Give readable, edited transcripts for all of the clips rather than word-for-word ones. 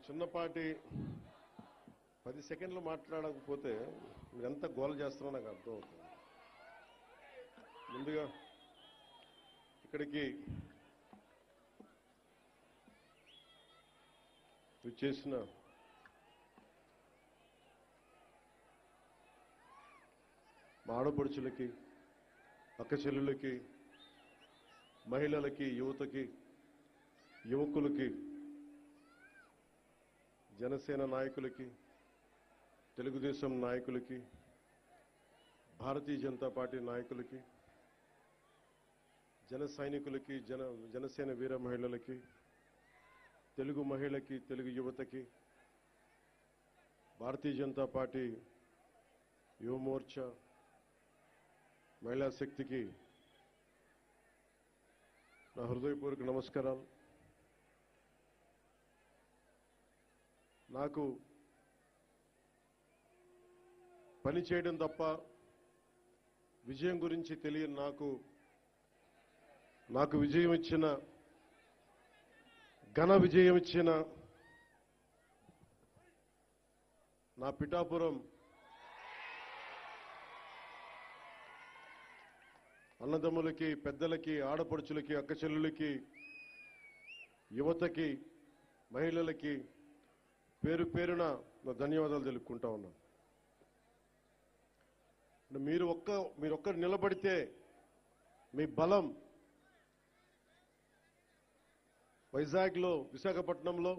చిన్నపాటి 10 సెకండ్లు మాట్లాడకపోతే మీరు ఎంత గోల చేస్తారో నాకు అర్థమవుతుంది. ముందుగా ఇక్కడికి చేసిన మా ఆడపడుచులకి, అక్క చెల్లెళ్ళకి, మహిళలకి, యువతకి, యువకులకి, జనసేన నాయకులకి, తెలుగుదేశం నాయకులకి, భారతీయ జనతా పార్టీ నాయకులకి, జన సైనికులకి, జనసేన వీర మహిళలకి, తెలుగు మహిళకి, తెలుగు యువతకి, భారతీయ జనతా పార్టీ యువ మోర్చా మహిళా శక్తికి నా హృదయపూర్వక నమస్కారాలు. నాకు పని చేయడం తప్ప విజయం గురించి తెలియని నాకు విజయం ఇచ్చిన, ఘన విజయం ఇచ్చిన నా పిఠాపురం అన్నదమ్ములకి, పెద్దలకి, ఆడపడుచులకి, అక్క చెల్లులకి, యువతకి, మహిళలకి పేరు పేరున నా ధన్యవాదాలు తెలుపుకుంటా ఉన్నాను. మీరు ఒక్కరు నిలబడితే మీ బలం వైజాగ్లో, విశాఖపట్నంలో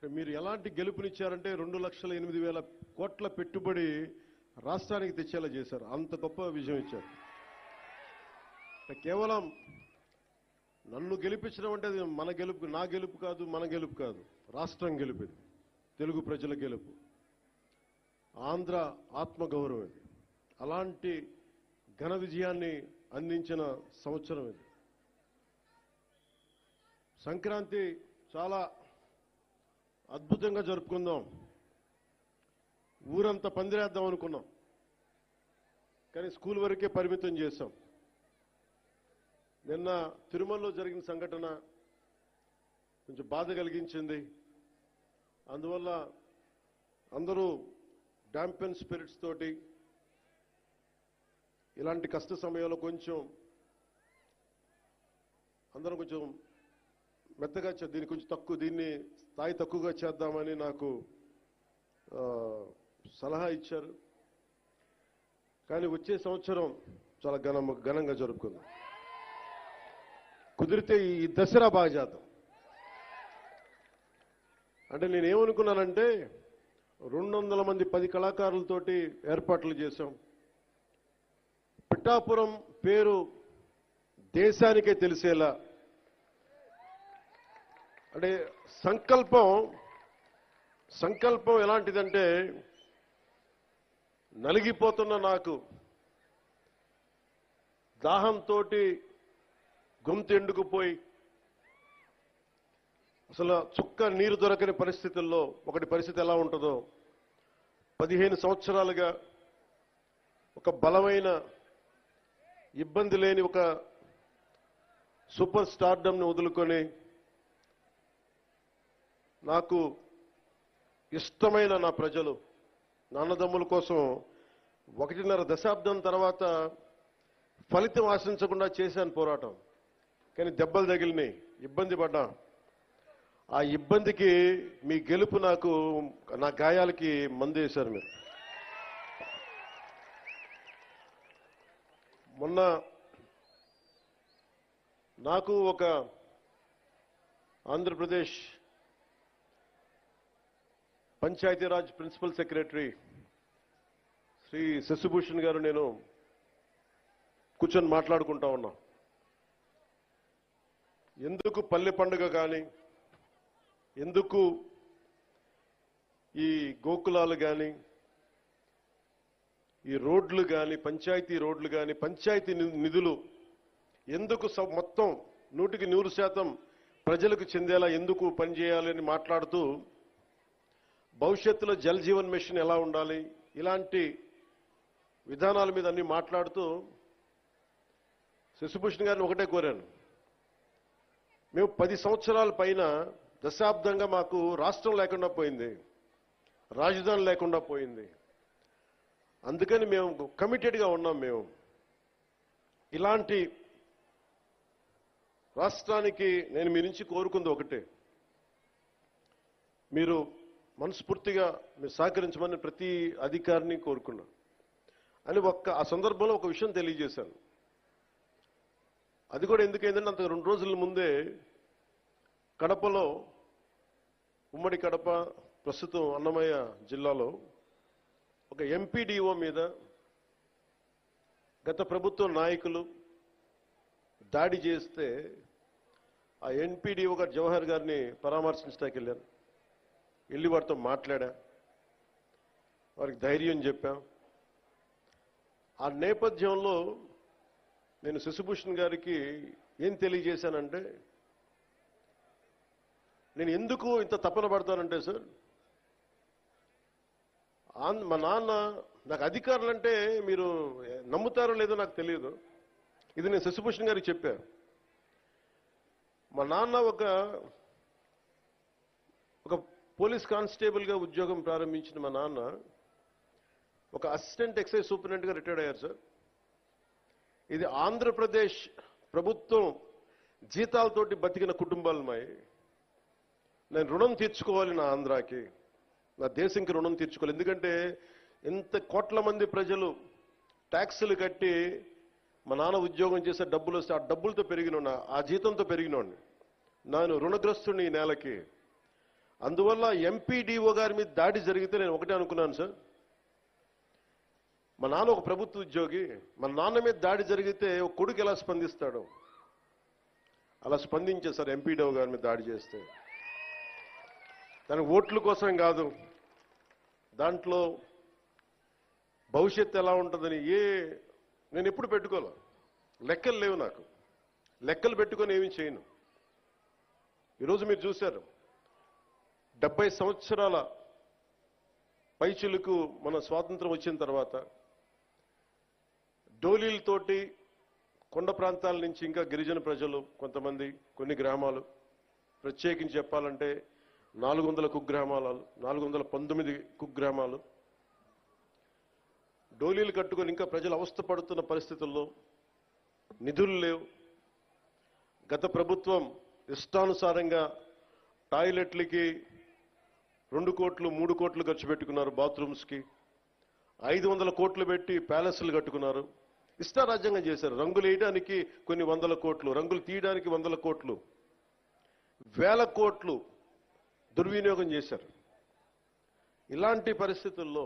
మీరు ఎలాంటి గెలుపునిచ్చారంటే 2,08,000 కోట్ల పెట్టుబడి రాష్ట్రానికి తెచ్చేలా చేశారు. అంత గొప్ప విజయం ఇచ్చారు. కేవలం నన్ను గెలిపించడం అంటే అది మన గెలుపు, నా గెలుపు కాదు, మన గెలుపు కాదు, రాష్ట్రం గెలుపు, ఇది తెలుగు ప్రజల గెలుపు, ఆంధ్ర ఆత్మగౌరవం ఇది. అలాంటి ఘన విజయాన్ని అందించిన సంవత్సరం ఇది. సంక్రాంతి చాలా అద్భుతంగా జరుపుకుందాం, ఊరంతా పందిరేద్దాం అనుకున్నాం, కానీ స్కూల్ వరకే పరిమితం చేశాం. నిన్న తిరుమలలో జరిగిన సంఘటన కొంచెం బాధ కలిగించింది. అందువల్ల అందరూ డాంపెన్ స్పిరిట్స్ తోటి ఇలాంటి కష్ట సమయంలో అందరం కొంచెం మెత్తగా దీన్ని స్థాయి తక్కువగా చేద్దామని నాకు సలహా ఇచ్చారు. కానీ వచ్చే సంవత్సరం చాలా ఘనంగా జరుపుకుందాం. కుదిరితే ఈ దసరా బాగా చేద్దాం. అంటే నేనేమనుకున్నానంటే 200 మంది 10 కళాకారులతోటి ఏర్పాట్లు చేశాం. పిఠాపురం పేరు దేశానికే తెలిసేలా, అంటే సంకల్పం ఎలాంటిదంటే, నలిగిపోతున్న నాకు దాహంతో గొంతు ఎండుకుపోయి అసలు చుక్క నీరు దొరకని పరిస్థితుల్లో పరిస్థితి ఎలా ఉంటుందో 15 సంవత్సరాలుగా ఒక బలమైన, ఇబ్బంది లేని ఒక సూపర్ స్టార్డమ్ని వదులుకొని నాకు ఇష్టమైన నా ప్రజలు, నా అన్నదమ్ముల కోసం 1.5 దశాబ్దం తర్వాత ఫలితం ఆశించకుండా చేశాను పోరాటం. కానీ దెబ్బలు తగిలినాయి, ఇబ్బంది పడ్డా. ఆ ఇబ్బందికి మీ గెలుపు నా గాయాలకి మందు వేశారు మీరు. మొన్న నాకు ఒక ఆంధ్రప్రదేశ్ పంచాయతీరాజ్ ప్రిన్సిపల్ సెక్రటరీ శ్రీ శశిభూషణ్ గారు నేను కూర్చొని మాట్లాడుకుంటా ఉన్నాం. ఎందుకు పల్లె పండుగ కానీ, ఎందుకు ఈ గోకులాలు కానీ, ఈ రోడ్లు కానీ, పంచాయతీ రోడ్లు కానీ, పంచాయతీ నిధులు ఎందుకు మొత్తం 100% ప్రజలకు చెందేలా ఎందుకు పనిచేయాలని మాట్లాడుతూ, భవిష్యత్తులో జల్ జీవన్ మిషన్ ఎలా ఉండాలి, ఇలాంటి విధానాల మీద అన్ని మాట్లాడుతూ శశిభూషణ్ గారిని ఒకటే కోరాను. మేము 10 సంవత్సరాల పైన దశాబ్దంగా మాకు రాష్ట్రం లేకుండా పోయింది, రాజధాని లేకుండా పోయింది. అందుకని మేము కమిటెడ్గా ఉన్నాం. మేము ఇలాంటి రాష్ట్రానికి నేను మీ నుంచి కోరుకుంది ఒకటే, మీరు మనస్ఫూర్తిగా మీరు సహకరించమని ప్రతి అధికారిని కోరుకున్నా అని ఆ సందర్భంలో ఒక విషయం తెలియజేశాను. అది కూడా ఎందుకైందంటే అంత 2 రోజుల ముందే కడపలో, ఉమ్మడి కడప ప్రస్తుతం అన్నమయ్య జిల్లాలో ఒక ఎంపీడీఓ మీద గత ప్రభుత్వ నాయకులు దాడి చేస్తే ఆ ఎంపీడీఓ గారు జవహర్ గారిని పరామర్శించడానికి వెళ్ళాను. వెళ్ళి వారితో మాట్లాడా, వారికి ధైర్యం చెప్పాం. ఆ నేపథ్యంలో నేను శశిభూషణ్ గారికి ఏం తెలియజేశానంటే, నేను ఎందుకు ఇంత తపన పడతానంటే సార్, మా నాన్న నాకు అధికారులు అంటే మీరు నమ్ముతారో లేదో నాకు తెలియదు, ఇది నేను శశిభూషణ్ గారికి చెప్పాను. మా నాన్న ఒక పోలీస్ కానిస్టేబుల్గా ఉద్యోగం ప్రారంభించిన మా నాన్న ఒక అసిస్టెంట్ ఎక్సైజ్ సూపరింటెండెంట్గా రిటైర్డ్ అయ్యారు సార్. ఇది ఆంధ్రప్రదేశ్ ప్రభుత్వం జీతాలతోటి బతికిన కుటుంబాలు మాయి. నేను రుణం తీర్చుకోవాలి నా ఆంధ్రాకి, నా దేశంకి రుణం తీర్చుకోవాలి. ఎందుకంటే ఇంత కోట్ల మంది ప్రజలు ట్యాక్సులు కట్టి మా నాన్న ఉద్యోగం చేసే డబ్బులు వస్తే ఆ డబ్బులతో పెరిగిన, ఆ జీతంతో పెరిగినోడిని, నేను రుణగ్రస్తుని ఈ నేలకి. అందువల్ల ఎంపీడీఓ గారి మీద దాడి జరిగితే నేను ఒకటే అనుకున్నాను సార్, మా నాన్న ఒక ప్రభుత్వ ఉద్యోగి, మా నాన్న మీద దాడి జరిగితే ఒక కొడుకు ఎలా స్పందిస్తాడు, అలా స్పందించే సార్ ఎంపీడీఓ గారి మీద దాడి చేస్తే. దానికి ఓట్ల కోసం కాదు, దాంట్లో భవిష్యత్తు ఎలా ఉంటుందని నేను ఎప్పుడు పెట్టుకోలే. లెక్కలు లేవు నాకు, లెక్కలు పెట్టుకొని ఏమీ చేయను. ఈరోజు మీరు చూశారు, 70 సంవత్సరాల పైచిలుకు మన స్వాతంత్రం వచ్చిన తర్వాత డోలీలతోటి కొండ ప్రాంతాల నుంచి ఇంకా గిరిజన ప్రజలు కొంతమంది, కొన్ని గ్రామాలు ప్రత్యేకించి చెప్పాలంటే 400 కుగ్రామాలు, 419 కుగ్రామాలు డోలీలు కట్టుకొని ఇంకా ప్రజలు అవస్థ పడుతున్న పరిస్థితుల్లో నిధులు లేవు. గత ప్రభుత్వం ఇష్టానుసారంగా టాయిలెట్లకి 2 కోట్లు 3 కోట్లు ఖర్చు పెట్టుకున్నారు, బాత్రూమ్స్కి 500 కోట్లు పెట్టి ప్యాలెస్లు కట్టుకున్నారు. ఇష్టారాజ్యంగా చేశారు. రంగులు వేయడానికి కొన్ని 100 కోట్లు, రంగులు తీయడానికి 100 కోట్లు, 1000 కోట్లు దుర్వినియోగం చేశారు. ఇలాంటి పరిస్థితుల్లో,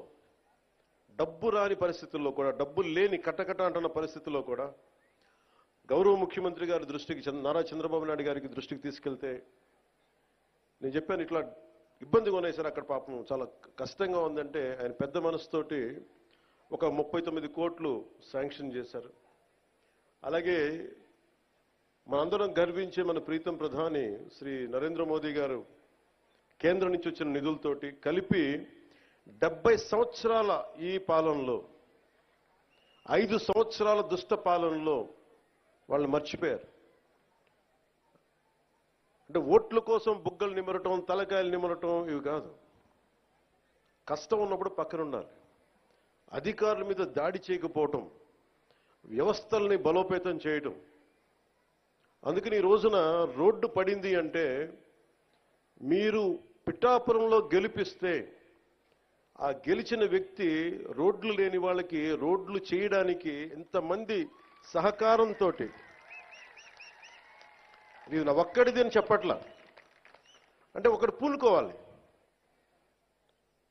డబ్బు రాని పరిస్థితుల్లో కూడా, డబ్బులు లేని కటకట అంటున్న పరిస్థితుల్లో కూడా గౌరవ ముఖ్యమంత్రి గారి దృష్టికి, నారా చంద్రబాబు నాయుడు గారికి దృష్టికి తీసుకెళ్తే నేను చెప్పాను, ఇట్లా ఇబ్బందిగా ఉన్నాయి సార్ అక్కడ, పాపం చాలా కష్టంగా ఉందంటే ఆయన పెద్ద మనసుతోటి ఒక 39 కోట్లు శాంక్షన్ చేశారు. అలాగే మనందరం గర్వించే మన ప్రీతం ప్రధాని శ్రీ నరేంద్ర మోదీ గారు కేంద్రం నుంచి వచ్చిన నిధులతోటి కలిపి 70 సంవత్సరాల ఈ పాలనలో 5 సంవత్సరాల దుష్ట పాలనలో వాళ్ళు మర్చిపోయారు. అంటే ఓట్ల కోసం బుగ్గలు నిమరటం, తలకాయలు నిమరటం ఇవి కాదు. కష్టం ఉన్నప్పుడు పక్కన ఉండాలి. అధికారుల మీద దాడి చేయకపోవటం, వ్యవస్థల్ని బలోపేతం చేయటం. అందుకని ఈ రోజున రోడ్డు పడింది అంటే, మీరు పిఠాపురంలో గెలిపిస్తే ఆ గెలిచిన వ్యక్తి రోడ్లు లేని వాళ్ళకి రోడ్లు చేయడానికి ఎంతమంది సహకారంతో, ఇది నా ఒక్కడిది అని చెప్పట్లా, అంటే ఒకటి పూనుకోవాలి.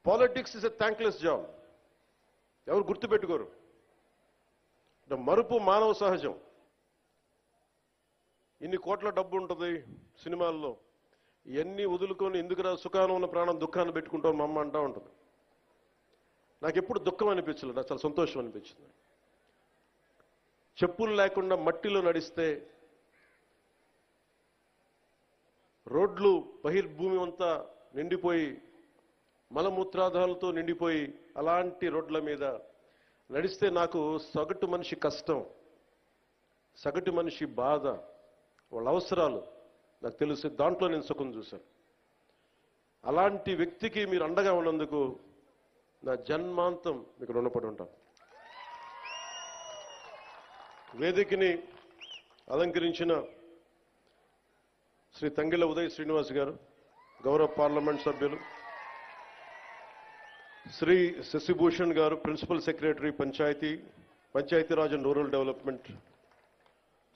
Politics is a thankless job, ఎవరు గుర్తుపెట్టుకోరు. మరుపు మానవ సహజం. ఇన్ని కోట్ల డబ్బు ఉంటుంది సినిమాల్లో, ఇవన్నీ వదులుకొని ఎందుకురా సుఖానం ఉన్న ప్రాణం దుఃఖాన్ని పెట్టుకుంటాం మా అమ్మ అంటా ఉంటుంది. నాకు ఎప్పుడు దుఃఖం అనిపించలేదు, నాకు చాలా సంతోషం అనిపించింది. చెప్పులు లేకుండా మట్టిలో నడిస్తే, రోడ్లు బహిర్భూమి అంతా నిండిపోయి మలమూత్రాదాలతో నిండిపోయి అలాంటి రోడ్ల మీద నడిస్తే నాకు సగటు మనిషి కష్టం, సగటు మనిషి బాధ, వాళ్ళ అవసరాలు నాకు తెలుసు. దాంట్లో నేను సుఖం చూశాను. అలాంటి వ్యక్తికి మీరు అండగా ఉన్నందుకు నా జన్మాంతం మీకు రుణపడి ఉంటాను. వేదికని అలంకరించిన శ్రీ తంగిళ్ళ ఉదయ్ శ్రీనివాస్ గారు, గౌరవ పార్లమెంట్ సభ్యులు, శ్రీ శశిభూషణ్ గారు, principal secretary Panchayati Raj and rural development,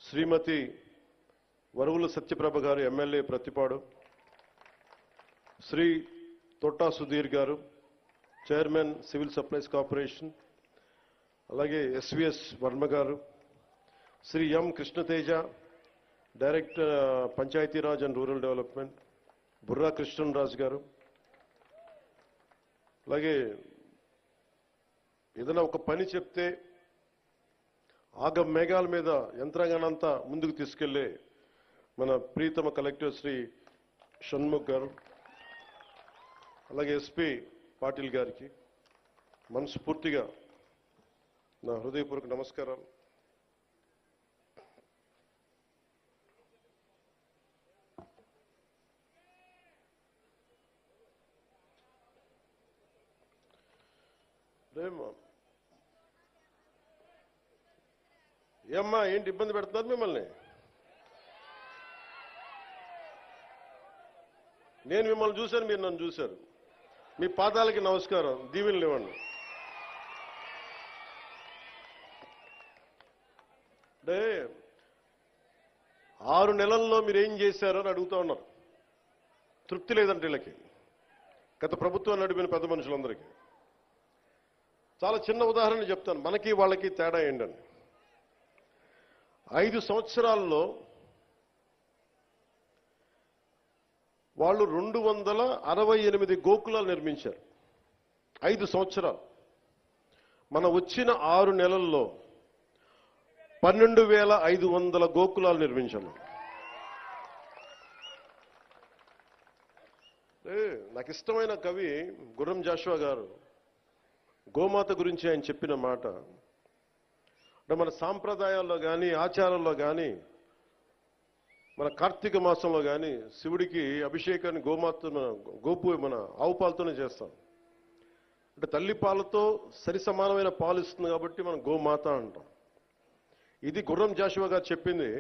Shrimati Varavula Satyaprabha గారు, ఎమ్మెల్యే ప్రతిపాడు, శ్రీ తొట్టా సుధీర్ గారు, చైర్మన్ సివిల్ సప్లైస్ కార్పొరేషన్, అలాగే ఎస్విఎస్ వర్మ గారు, Shri M Krishnateja, director Panchayati Raj and rural development, Burra Krishnaraju గారు, అలాగే ఏదైనా ఒక పని చెప్తే ఆగ మేఘాల మీద యంత్రాంగానంతా ముందుకు తీసుకెళ్లే మన ప్రీతమ కలెక్టర్ శ్రీ షణ్ముఖ్ గారు, అలాగే ఎస్పీ పాటిల్ గారికి మనస్ఫూర్తిగా నా హృదయపూర్వక నమస్కారాలు. ఏమ్మా, ఏంటి ఇబ్బంది పెడుతున్నారు మిమ్మల్ని? నేను మిమ్మల్ని చూశాను, మీరు నన్ను చూశారు. మీ పాదాలకి నమస్కారం, దీవెనలు ఇవ్వండి. అంటే 6 నెలల్లో మీరు ఏం చేశారో అని అడుగుతా ఉన్నారు. తృప్తి లేదంటే వీళ్ళకి, గత ప్రభుత్వం నడిపిన పెద్ద మనుషులందరికీ. చాలా చిన్న ఉదాహరణ చెప్తాను, మనకి వాళ్ళకి తేడా ఏంటండి. 5 సంవత్సరాల్లో వాళ్ళు 268 గోకులాలు నిర్మించారు. 5 సంవత్సరాలు. మన వచ్చిన 6 నెలల్లో 12,500 గోకులాలు నిర్మించాము. నాకు ఇష్టమైన కవి గుర్రం జాషువా గారు గోమాత గురించి ఆయన చెప్పిన మాట, అంటే మన సాంప్రదాయాల్లో కానీ ఆచారాల్లో కానీ మన కార్తీక మాసంలో కానీ శివుడికి అభిషేకాన్ని గోపు మన ఆవు పాలతోనే చేస్తాం. అంటే తల్లి పాలతో సరి సమానమైన పాలు ఇస్తుంది కాబట్టి మనం గోమాత అంటాం. ఇది గుర్రం జాషువా గారు చెప్పింది.